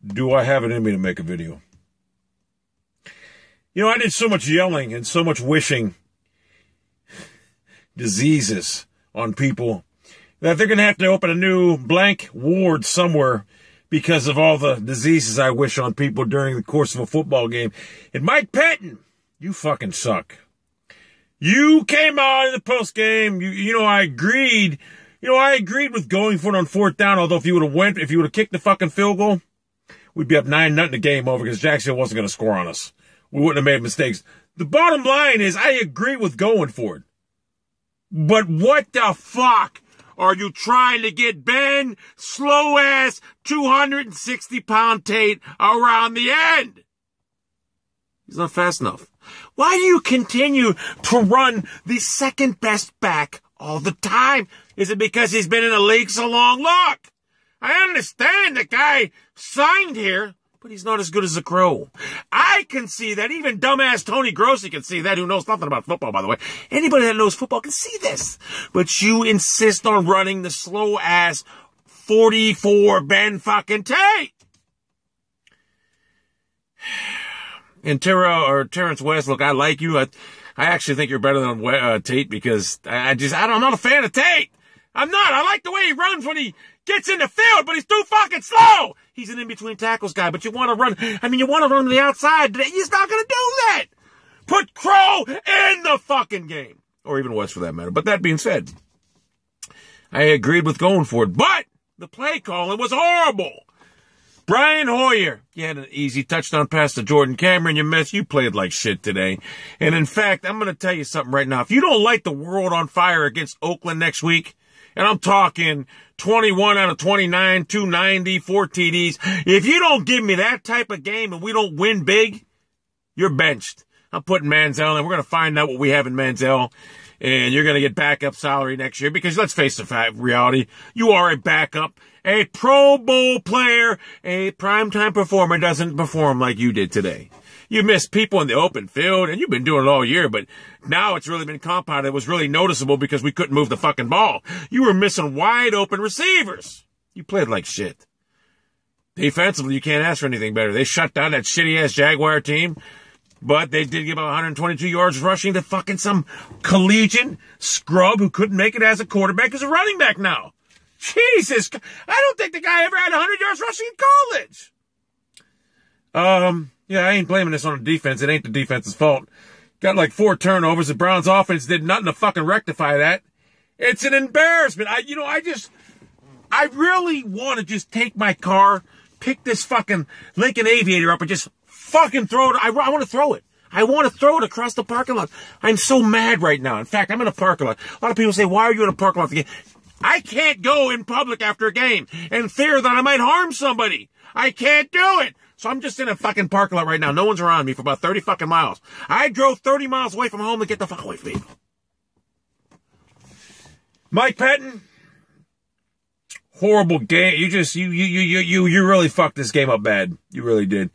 do I have it in me to make a video? You know, I did so much yelling and so much wishing diseases on people that they're going to have to open a new blank ward somewhere because of all the diseases I wish on people during the course of a football game. And Mike Pettine, you fucking suck. You came out in the post game. I agreed. I agreed with going for it on 4th down. Although if you would have kicked the fucking field goal, we'd be up 9-0 the game over because Jacksonville wasn't going to score on us. We wouldn't have made mistakes. The bottom line is I agree with going for it. But what the fuck are you trying to get Ben, slow-ass, 260-pound Tate around the end? He's not fast enough. Why do you continue to run the second best back all the time? Is it because he's been in the league so long? Look, I understand the guy signed here, but he's not as good as a Crow. I can see that. Even dumbass Tony Grossi can see that, who knows nothing about football, by the way. Anybody that knows football can see this. But you insist on running the slow-ass 44 Ben fucking Tate. And Terrence West, look, I like you. I actually think you're better than Tate because I'm not a fan of Tate. I'm not. I like the way he runs when he gets in the field, but he's too fucking slow. He's an in-between tackles guy, but you want to run to the outside. He's not going to do that. Put Crow in the fucking game. Or even West for that matter. But that being said, I agreed with going for it, but the play calling was horrible. Brian Hoyer, you had an easy touchdown pass to Jordan Cameron. You played like shit today. And in fact, I'm going to tell you something right now. If you don't light the world on fire against Oakland next week, and I'm talking 21 out of 29, 290, 4 TDs. If you don't give me that type of game and we don't win big, you're benched. I'm putting Manziel in. We're going to find out what we have in Manziel. And you're going to get backup salary next year because let's face the reality. You are a backup. A Pro Bowl player, a primetime performer doesn't perform like you did today. You missed people in the open field, and you've been doing it all year, but now it's really been compounded. It was really noticeable because we couldn't move the fucking ball. You were missing wide open receivers. You played like shit. Defensively, you can't ask for anything better. They shut down that shitty-ass Jaguar team, but they did give about 122 yards rushing to fucking some collegiate scrub who couldn't make it as a quarterback as a running back now. Jesus, I don't think the guy ever had 100 yards rushing in college. Yeah, I ain't blaming this on the defense. It ain't the defense's fault. Got like 4 turnovers. The Browns offense did nothing to fucking rectify that. It's an embarrassment. I really want to just take my car, pick this fucking Lincoln Aviator up and just fucking throw it. I want to throw it. I want to throw it across the parking lot. I'm so mad right now. In fact, I'm in a parking lot. A lot of people say, why are you in a parking lot? I can't go in public after a game and fear that I might harm somebody. I can't do it. So I'm just in a fucking parking lot right now. No one's around me for about 30 fucking miles. I drove 30 miles away from home to get the fuck away from me. Mike Pettine, horrible game. You really fucked this game up bad. You really did.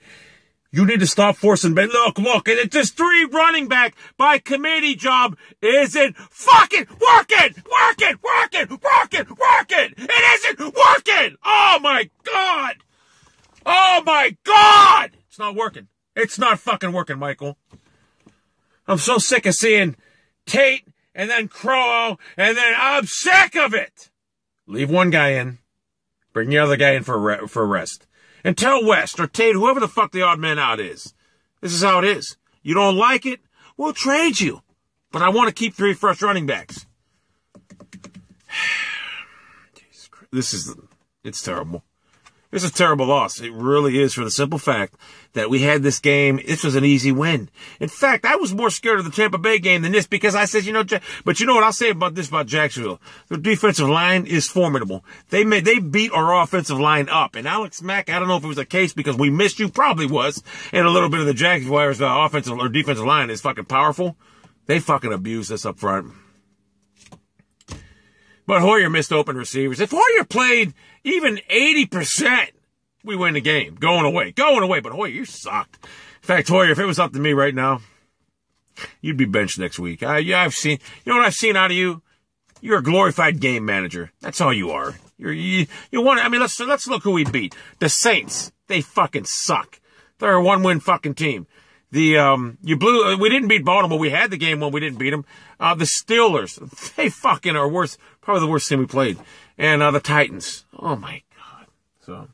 You need to stop forcing. Look, it's just 3 running back by committee job isn't fucking working. It isn't working. Oh my God. It's not working. It's not fucking working, Michael. I'm so sick of seeing Tate and then Crow and then I'm sick of it. Leave one guy in. Bring the other guy in for a rest. And tell West or Tate, whoever the fuck the odd man out is, this is how it is. You don't like it? We'll trade you. But I want to keep 3 fresh running backs. It's terrible. It's a terrible loss. It really is, for the simple fact that we had this game. This was an easy win. In fact, I was more scared of the Tampa Bay game than this because I said, but you know what I'll say about Jacksonville? The defensive line is formidable. They beat our offensive line up. And Alex Mack, I don't know if it was a case because we missed you, probably was. And a little bit of the Jaguars' offensive or defensive line is fucking powerful. They fucking abused us up front. But Hoyer missed open receivers. If Hoyer played even 80%, we win the game. Going away. But Hoyer, you sucked. In fact, Hoyer, if it was up to me right now, you'd be benched next week. You know what I've seen out of you? You're a glorified game manager. That's all you are. You want, I mean, let's look who we beat. The Saints. They fucking suck. They're a one-win fucking team. We didn't beat Baltimore. We had the game when we didn't beat them. The Steelers. They fucking are worse, probably the worst team we played. And, the Titans. Oh my God. So,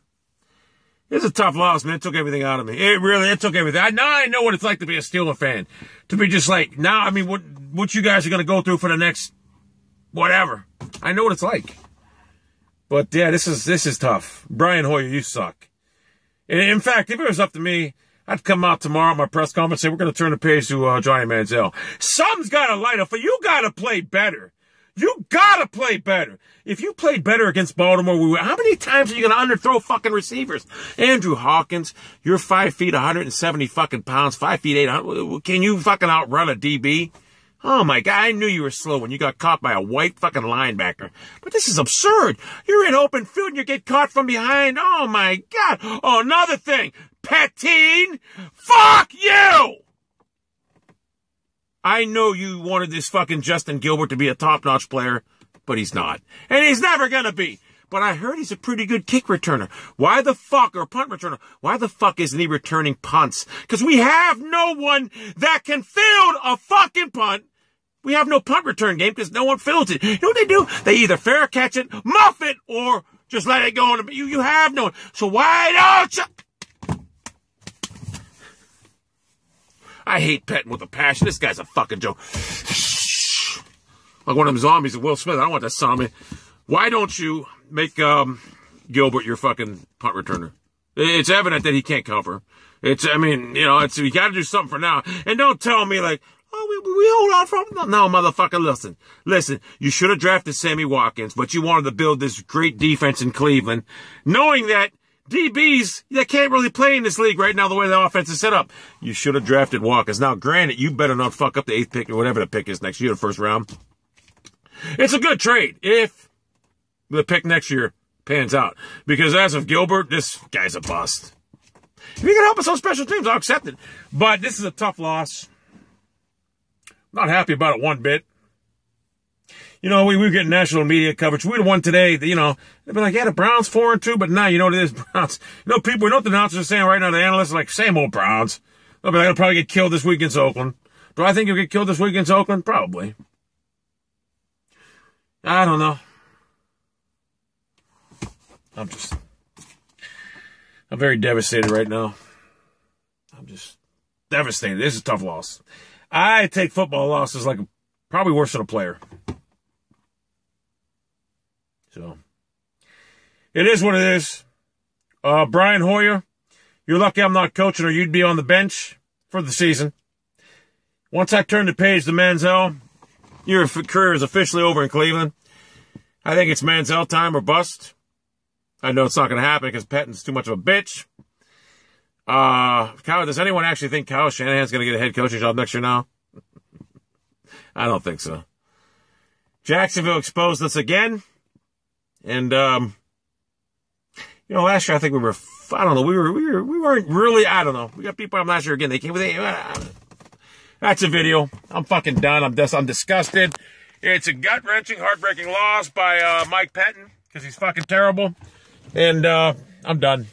it's a tough loss, man. It took everything out of me. It took everything. Now I know what it's like to be a Steeler fan. To be just like, now, I mean, what you guys are going to go through for the next, whatever. I know what it's like. But yeah, this is tough. Brian Hoyer, you suck. In fact, if it was up to me, I'd come out tomorrow at my press conference and say, we're going to turn the page to Johnny Manziel. Something's got to light up for you. You got to play better. You got to play better. If you played better against Baltimore, how many times are you going to underthrow fucking receivers? Andrew Hawkins, you're 5 feet, 170 fucking pounds, 5 feet, 800. Can you fucking outrun a DB? Oh my God, I knew you were slow when you got caught by a white fucking linebacker. But this is absurd. You're in open field and you get caught from behind. Oh my God. Oh, another thing. Pettine, fuck you! I know you wanted this fucking Justin Gilbert to be a top-notch player, but he's not. And he's never gonna be. But I heard he's a pretty good kick returner. Why the fuck, or punt returner, why the fuck isn't he returning punts? Because we have no one that can field a fucking punt. We have no punt return game because no one fields it. You know what they do? They either fair catch it, muff it, or just let it go. You have no one. So why don't you? I hate Pettine with a passion. This guy's a fucking joke. Like one of them zombies of Will Smith. I don't want that son of me. Why don't you make Gilbert your fucking punt returner? It's evident that he can't cover. You got to do something for now. And don't tell me like, oh, we hold on from... No, motherfucker, listen. You should have drafted Sammy Watkins, but you wanted to build this great defense in Cleveland, knowing that DBs, they can't really play in this league right now the way the offense is set up. You should have drafted Watkins. Now, granted, you better not fuck up the 8th pick or whatever the pick is next year, the first round. It's a good trade if the pick next year pans out. Because as of Gilbert, this guy's a bust. If you can help us on special teams, I'll accept it. But this is a tough loss. Not happy about it one bit. You know, we were getting national media coverage. We'd have won today. You know, they'd be like, yeah, the Browns 4-2, but now you know what it is, Browns. You know, people, you know what the announcers are saying right now, the analysts are like, same old Browns. They'll be like, they'll probably get killed this week against Oakland. Do I think he'll get killed this week against Oakland? Probably. I don't know. I'm very devastated right now. I'm just devastated. This is a tough loss. I take football losses like probably worse than a player. So, it is what it is. Brian Hoyer, you're lucky I'm not coaching or you'd be on the bench for the season. Once I turn the page to Manziel, your career is officially over in Cleveland. I think it's Manziel time or bust. I know it's not going to happen because Pettine's too much of a bitch. Does anyone actually think Kyle Shanahan's going to get a head coaching job next year now? I don't think so. Jacksonville exposed us again. And, last year I think we weren't really, I don't know. We got people on last year again. That's a video. I'm fucking done. I'm disgusted. It's a gut-wrenching, heartbreaking loss by Mike Pettine because he's fucking terrible. And I'm done.